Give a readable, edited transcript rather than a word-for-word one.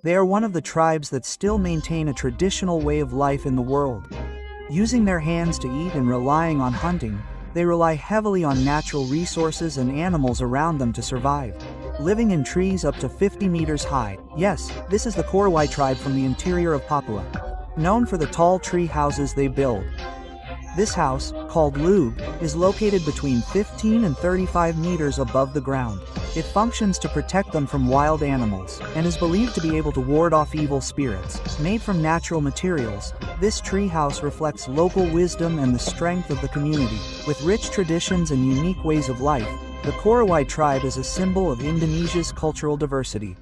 They are one of the tribes that still maintain a traditional way of life in the world. Using their hands to eat and relying on hunting, they rely heavily on natural resources and animals around them to survive. Living in trees up to 50 meters high. Yes, this is the Korowai tribe from the interior of Papua. Known for the tall tree houses they build. This house, called lug, is located between 15 and 35 meters above the ground. It functions to protect them from wild animals, and is believed to be able to ward off evil spirits. Made from natural materials, this tree house reflects local wisdom and the strength of the community. With rich traditions and unique ways of life, the Korowai tribe is a symbol of Indonesia's cultural diversity.